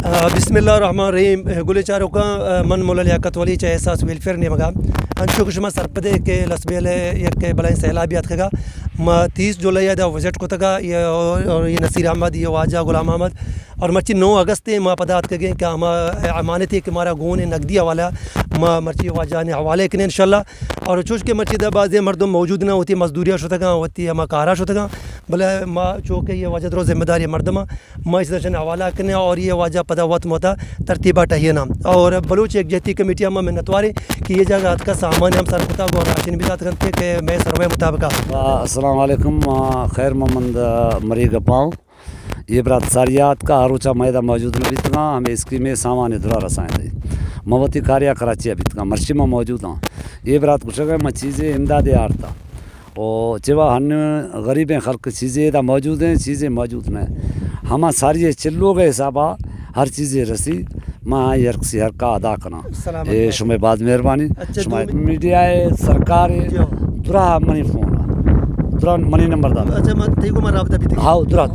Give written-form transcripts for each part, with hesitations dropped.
بسم الله الرحمن الرحیم گل چاروکا من مولا لیاقت ولی چه احساس ویلفیر نیمگا انشو کشما سرپدے کے لسبیل یک بلائن سیلابیات کھگا ما 30 جولائی دا وزٹ کو تگا یہ نصیر احمد یہ واجہ غلام احمد اور مرچی 9 اگست ما پدات کگے کہ ہما امانتی کہ ہمارا گون نقدی حوالہ ما مرچی واجہ نے حوالے کنے انشاءاللہ اور چوش کے مرچی دا بعض مردم موجود نہ ہوتی مزدوریاں شتگا ہوتی ہما کارا شتگا بلے ما چوکے یہ واجہ درو ذمہ داری مردما ما اس درشن حوالہ کنے اور یہ واجہ پدا وقت موتا ترتیبہ ٹہینا اور بلوچ ایک جہتی کمیٹی ہم منتوارے کہ یہ جگہ کا سامان ہم سر کتاب اور راشن بھی ذات کرتے کہ میں سروے مطابقہ. السلام علیکم. خیر محمد مری گپاؤں یہ برات ساریات کا آروچہ میدہ موجود میں بیتگا ہمیں اسکی میں سامان درا رسائیں دے موتی کاریا کراچی بیتگا مرشی میں موجود ہوں یہ برات کچھ گئے میں چیزیں امداد آرتا اور چوا ہن غریب خلق چیزیں دا موجود ہیں چیزیں موجود ہیں ہما ساری چلو گئے حسابہ ہر چیزیں رسی ماں یرکسی ہر کا ادا کرنا یہ شمع بعد مہربانی شمع میڈیا سرکار درا منی فون درا منی نمبر دا ہاں درا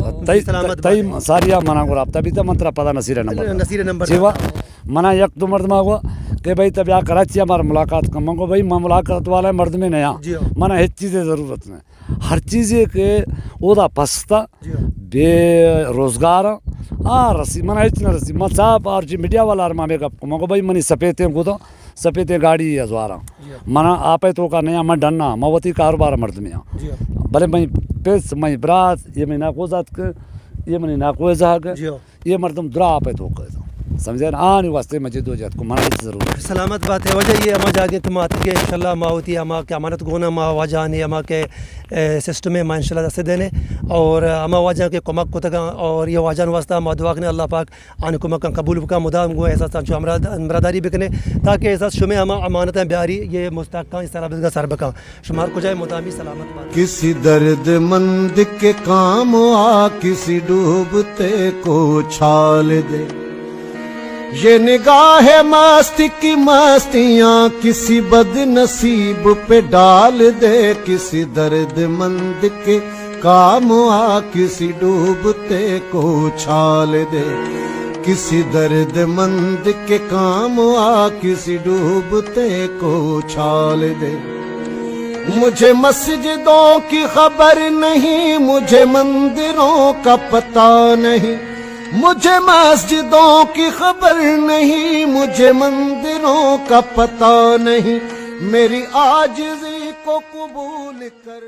تئی ساریا منا کو رابطہ بھی تھا منترا پتا نصیر نمبر جیوا منا یک دو مرد ماں کہ بھائی تب یا کراچی ہمارا ملاقات کا منگو بھائی میں ملاقات والا مرد میں نیا منا ہر چیزیں ضرورت نہیں ہر چیزیں کے اودا پستا بے روزگار رسی منا ہچ نہ رسی میں صاحب اور جی میڈیا والا ماں میں گپ منگو بھائی منی سپیتے کو تو سپیتے گاڑی ازوارا منا آپ تو کا نیا میں ڈننا موتی کاروبار مرد میں بھلے میں پیس میں برات یہ میں ناقوزات کے یہ منی ناقوزہ کے یہ مردم درا آپ تو کا سمجھے نا آنے واسطے مسجد ہو جات کو مانا ضرور سلامت بات ہے وجہ یہ اما جاگے کہ مات کے انشاءاللہ ما ہوتی اما کے امانت گونا ما واجہ نے اما کے سسٹم میں ما انشاءاللہ دستے دینے اور اما واجہ کے کمک کو تگا اور یہ واجہ واسطہ ما دعا کرنے اللہ پاک آنے کمک قبول کا مدام گو احساس چو امراداری بکنے تاکہ احساس شمع اما امانتیں بیاری یہ مستحقاں اس طرح کا سربکاں شمار کو جائے مدامی سلامت بات. کسی درد مند کے کام آ کسی ڈوبتے کو چھال دے یہ نگاہ مستی کی مستیاں کسی بد نصیب پہ ڈال دے کسی درد مند کے کام آ کسی ڈوبتے کو چھال دے کسی درد مند کے کام آ کسی ڈوبتے کو چھال دے. مجھے مسجدوں کی خبر نہیں مجھے مندروں کا پتہ نہیں مجھے مسجدوں کی خبر نہیں مجھے مندروں کا پتہ نہیں میری عاجزی کو قبول کر